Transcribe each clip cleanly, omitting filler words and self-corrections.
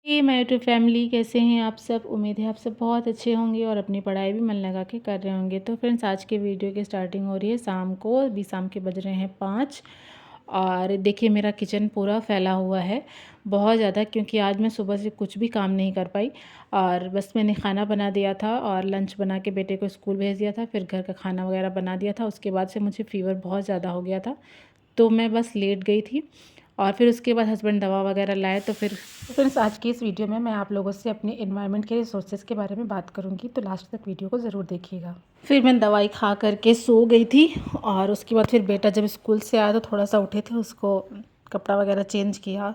Hey my YouTube family, कैसे हैं आप सब। उम्मीद है आप सब बहुत अच्छे होंगे और अपनी पढ़ाई भी मन लगा के कर रहे होंगे। तो फ्रेंड्स, आज के वीडियो की स्टार्टिंग हो रही है शाम को। अभी शाम के बज रहे हैं 5 और देखिए मेरा किचन पूरा फैला हुआ है बहुत ज़्यादा, क्योंकि आज मैं सुबह से कुछ भी काम नहीं कर पाई। और बस मैंने खाना बना दिया था और लंच बना के बेटे को स्कूल भेज दिया था, फिर घर का खाना वगैरह बना दिया था। उसके बाद से मुझे फ़ीवर बहुत ज़्यादा हो गया था, तो मैं बस लेट गई थी। और फिर उसके बाद हस्बैंड दवा वगैरह लाए। तो फ्रेंड्स, आज की इस वीडियो में मैं आप लोगों से अपने एनवायरनमेंट के रिसोर्सेज के बारे में बात करूंगी, तो लास्ट तक वीडियो को ज़रूर देखिएगा। फिर मैं दवाई खा करके सो गई थी और उसके बाद फिर बेटा जब स्कूल से आया तो थोड़ा सा उठे थे, उसको कपड़ा वगैरह चेंज किया,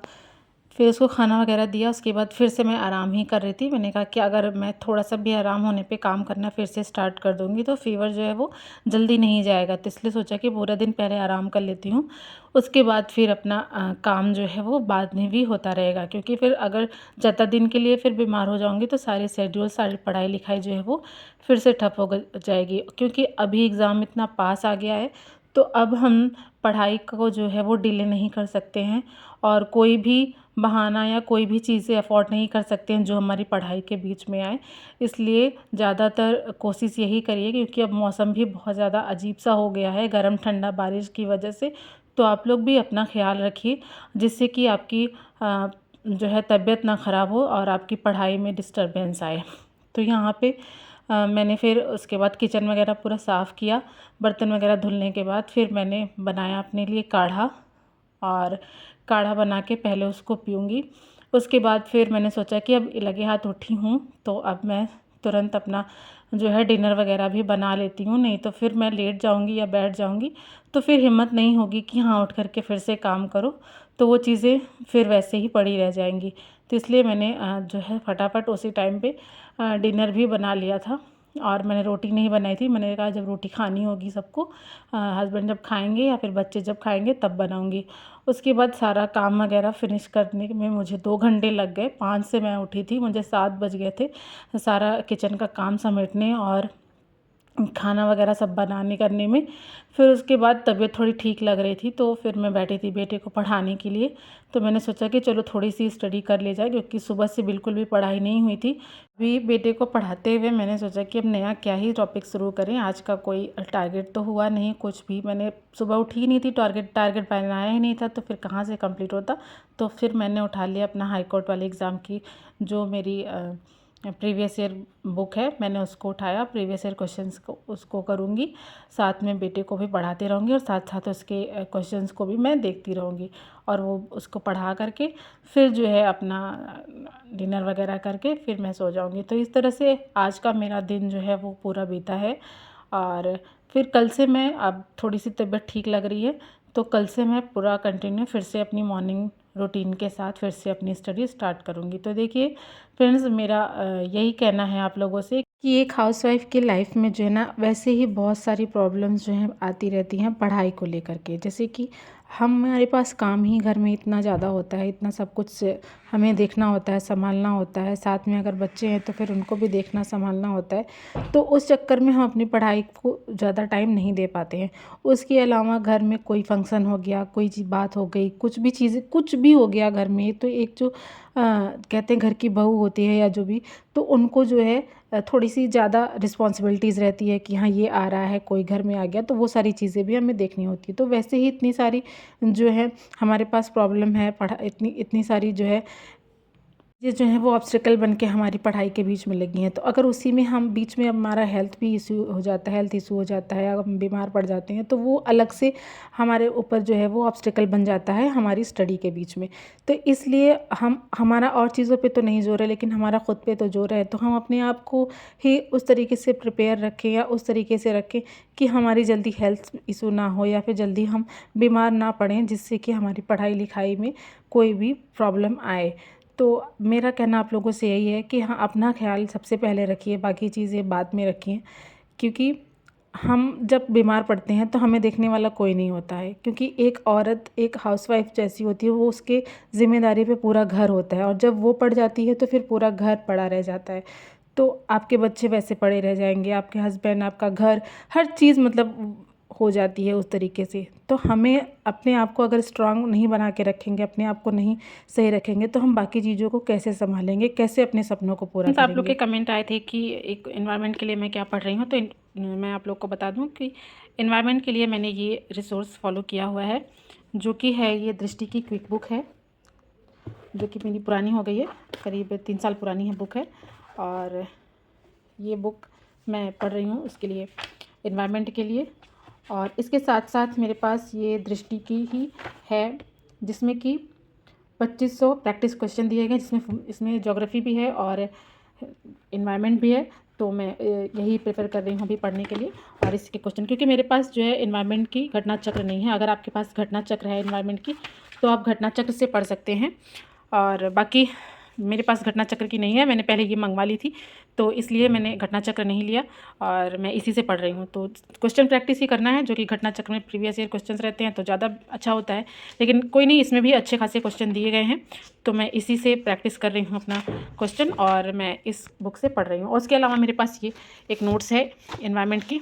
फिर उसको खाना वगैरह दिया। उसके बाद फिर से मैं आराम ही कर रही थी। मैंने कहा कि अगर मैं थोड़ा सा भी आराम होने पे काम करना फिर से स्टार्ट कर दूँगी तो फ़ीवर जो है वो जल्दी नहीं जाएगा। तो इसलिए सोचा कि पूरा दिन पहले आराम कर लेती हूँ, उसके बाद फिर अपना काम जो है वो बाद में भी होता रहेगा। क्योंकि फिर अगर ज़्यादा दिन के लिए फिर बीमार हो जाऊँगी तो सारे शेड्यूल, सारी पढ़ाई लिखाई जो है वो फिर से ठप हो जाएगी। क्योंकि अभी एग्ज़ाम इतना पास आ गया है, तो अब हम पढ़ाई को जो है वो डिले नहीं कर सकते हैं और कोई भी बहाना या कोई भी चीज़ें अफोर्ड नहीं कर सकते हैं जो हमारी पढ़ाई के बीच में आए। इसलिए ज़्यादातर कोशिश यही करिए, क्योंकि अब मौसम भी बहुत ज़्यादा अजीब सा हो गया है, गर्म ठंडा बारिश की वजह से। तो आप लोग भी अपना ख्याल रखिए, जिससे कि आपकी जो है तबीयत ना ख़राब हो और आपकी पढ़ाई में डिस्टरबेंस आए। तो यहाँ पे मैंने फिर उसके बाद किचन वगैरह पूरा साफ़ किया। बर्तन वगैरह धुलने के बाद फिर मैंने बनाया अपने लिए काढ़ा, और काढ़ा बना के पहले उसको पीऊँगी। उसके बाद फिर मैंने सोचा कि अब लगे हाथ उठी हूँ तो अब मैं तुरंत अपना जो है डिनर वगैरह भी बना लेती हूँ, नहीं तो फिर मैं लेट जाऊँगी या बैठ जाऊँगी तो फिर हिम्मत नहीं होगी कि हाँ उठ कर के फिर से काम करो, तो वो चीज़ें फिर वैसे ही पड़ी रह जाएंगी। तो इसलिए मैंने जो है फटाफट उसी टाइम पे डिनर भी बना लिया था। और मैंने रोटी नहीं बनाई थी, मैंने कहा जब रोटी खानी होगी सबको, हस्बैंड जब खाएंगे या फिर बच्चे जब खाएंगे तब बनाऊंगी। उसके बाद सारा काम वगैरह फिनिश करने में मुझे 2 घंटे लग गए। 5 से मैं उठी थी, मुझे 7 बज गए थे सारा किचन का काम समेटने और खाना वगैरह सब बनाने करने में। फिर उसके बाद तबीयत थोड़ी ठीक लग रही थी, तो फिर मैं बैठी थी बेटे को पढ़ाने के लिए। तो मैंने सोचा कि चलो थोड़ी सी स्टडी कर ले जाए, क्योंकि सुबह से बिल्कुल भी पढ़ाई नहीं हुई थी। अभी बेटे को पढ़ाते हुए मैंने सोचा कि अब नया क्या ही टॉपिक शुरू करें। आज का कोई टारगेट तो हुआ नहीं कुछ भी, मैंने सुबह उठी ही नहीं थी, टारगेट बनाया ही नहीं था, तो फिर कहाँ से कंप्लीट होता। तो फिर मैंने उठा लिया अपना हाई कोर्ट वाले एग्ज़ाम की जो मेरी प्रीवियस ईयर बुक है, मैंने उसको उठाया। प्रीवियस ईयर क्वेश्चंस को उसको करूँगी, साथ में बेटे को भी पढ़ाते रहूँगी और साथ साथ उसके क्वेश्चंस को भी मैं देखती रहूँगी। और वो उसको पढ़ा करके फिर जो है अपना डिनर वगैरह करके फिर मैं सो जाऊँगी। तो इस तरह से आज का मेरा दिन जो है वो पूरा बीता है। और फिर कल से मैं, अब थोड़ी सी तबीयत ठीक लग रही है, तो कल से मैं पूरा कंटिन्यू फिर से अपनी मॉर्निंग रूटीन के साथ फिर से अपनी स्टडी स्टार्ट करूँगी। तो देखिए फ्रेंड्स, मेरा यही कहना है आप लोगों से कि एक हाउसवाइफ की लाइफ में जो है ना, वैसे ही बहुत सारी प्रॉब्लम्स जो हैं आती रहती हैं पढ़ाई को लेकर के। जैसे कि हमारे पास काम ही घर में इतना ज़्यादा होता है, इतना सब कुछ हमें देखना होता है, संभालना होता है। साथ में अगर बच्चे हैं तो फिर उनको भी देखना संभालना होता है। तो उस चक्कर में हम अपनी पढ़ाई को ज़्यादा टाइम नहीं दे पाते हैं। उसके अलावा घर में कोई फंक्शन हो गया, कोई चीज़ बात हो गई, कुछ भी चीज़ें कुछ भी हो गया घर में, तो एक जो कहते हैं घर की बहू होती है या जो भी, तो उनको जो है थोड़ी सी ज़्यादा रिस्पॉन्सिबिलिटीज़ रहती है कि हाँ ये आ रहा है, कोई घर में आ गया, तो वो सारी चीज़ें भी हमें देखनी होती है। तो वैसे ही इतनी सारी जो है हमारे पास प्रॉब्लम है, पढ़ा इतनी इतनी सारी जो है ये जो है वो ऑब्स्टिकल बन के हमारी पढ़ाई के बीच में लगी हैं। तो अगर उसी में हम बीच में हमारा हेल्थ इशू हो जाता है, अगर हम बीमार पड़ जाते हैं, तो वो अलग से हमारे ऊपर जो है वो ऑब्स्टिकल बन जाता है हमारी स्टडी के बीच में। तो इसलिए हमारा और चीज़ों पे तो नहीं ज़ोर है, लेकिन हमारा ख़ुद पे तो ज़ोर है। तो हम अपने आप को ही उस तरीके से प्रिपेयर रखें या उस तरीके से रखें कि हमारी जल्दी हेल्थ इशू ना हो या फिर जल्दी हम बीमार ना पड़ें, जिससे कि हमारी पढ़ाई लिखाई में कोई भी प्रॉब्लम आए। तो मेरा कहना आप लोगों से यही है कि हाँ, अपना ख्याल सबसे पहले रखिए, बाकी चीज़ें बाद में रखिए। क्योंकि हम जब बीमार पड़ते हैं तो हमें देखने वाला कोई नहीं होता है, क्योंकि एक औरत एक हाउसवाइफ जैसी होती है, वो उसके ज़िम्मेदारी पे पूरा घर होता है, और जब वो पड़ जाती है तो फिर पूरा घर पड़ा रह जाता है। तो आपके बच्चे वैसे पड़े रह जाएंगे, आपके हस्बैंड, आपका घर, हर चीज़ मतलब हो जाती है उस तरीके से। तो हमें अपने आप को अगर स्ट्रांग नहीं बना के रखेंगे, अपने आप को नहीं सही रखेंगे, तो हम बाकी चीज़ों को कैसे संभालेंगे, कैसे अपने सपनों को पूरा करेंगे। आप लोग के कमेंट आए थे कि एक एनवायरनमेंट के लिए मैं क्या पढ़ रही हूँ, तो मैं आप लोग को बता दूँ कि एनवायरनमेंट के लिए मैंने ये रिसोर्स फॉलो किया हुआ है, जो कि है ये दृष्टि की क्विक बुक है, जो कि मेरी पुरानी हो गई है, करीब 3 साल पुरानी है बुक है। और ये बुक मैं पढ़ रही हूँ उसके लिए, एनवायरनमेंट के लिए। और इसके साथ साथ मेरे पास ये दृष्टि की ही है, जिसमें कि 2500 प्रैक्टिस क्वेश्चन दिए गए, इसमें ज्योग्राफी भी है और एनवायरनमेंट भी है। तो मैं यही प्रेफर कर रही हूँ अभी पढ़ने के लिए। और इसके क्वेश्चन, क्योंकि मेरे पास जो है एनवायरनमेंट की घटना चक्र नहीं है। अगर आपके पास घटना चक्र है एनवायरनमेंट की, तो आप घटना चक्र से पढ़ सकते हैं। और बाकी मेरे पास घटना चक्र की नहीं है, मैंने पहले ये मंगवा ली थी, तो इसलिए मैंने घटना चक्र नहीं लिया और मैं इसी से पढ़ रही हूँ। तो क्वेश्चन प्रैक्टिस ही करना है, जो कि घटना चक्र में प्रीवियस ईयर क्वेश्चंस रहते हैं तो ज़्यादा अच्छा होता है। लेकिन कोई नहीं, इसमें भी अच्छे खासे क्वेश्चन दिए गए हैं, तो मैं इसी से प्रैक्टिस कर रही हूँ अपना क्वेश्चन, और मैं इस बुक से पढ़ रही हूँ। और उसके अलावा मेरे पास ये एक नोट्स है एनवायरनमेंट की,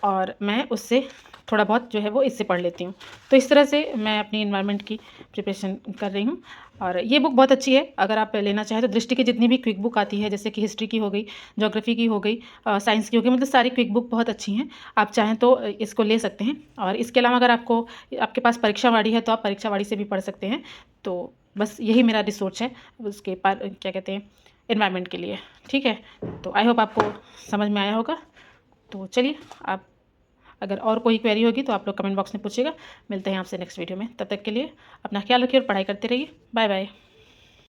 और मैं उससे थोड़ा बहुत जो है वो इससे पढ़ लेती हूँ। तो इस तरह से मैं अपनी एनवायरनमेंट की प्रिपरेशन कर रही हूँ। और ये बुक बहुत अच्छी है, अगर आप लेना चाहें तो। दृष्टि की जितनी भी क्विक बुक आती है, जैसे कि हिस्ट्री की हो गई, ज्योग्राफी की हो गई, साइंस की हो गई, मतलब सारी क्विक बुक बहुत अच्छी हैं। आप चाहें तो इसको ले सकते हैं। और इसके अलावा अगर आपके पास परीक्षावाड़ी है, तो आप परीक्षावाड़ी से भी पढ़ सकते हैं। तो बस यही मेरा रिसोर्च है उसके क्या कहते हैं, एनवायरनमेंट के लिए। ठीक है, तो आई होप आपको समझ में आया होगा। तो चलिए, आप अगर और कोई क्वेरी होगी तो आप लोग कमेंट बॉक्स में पूछिएगा। मिलते हैं आपसे नेक्स्ट वीडियो में, तब तक के लिए अपना ख्याल रखिए और पढ़ाई करते रहिए। Bye bye.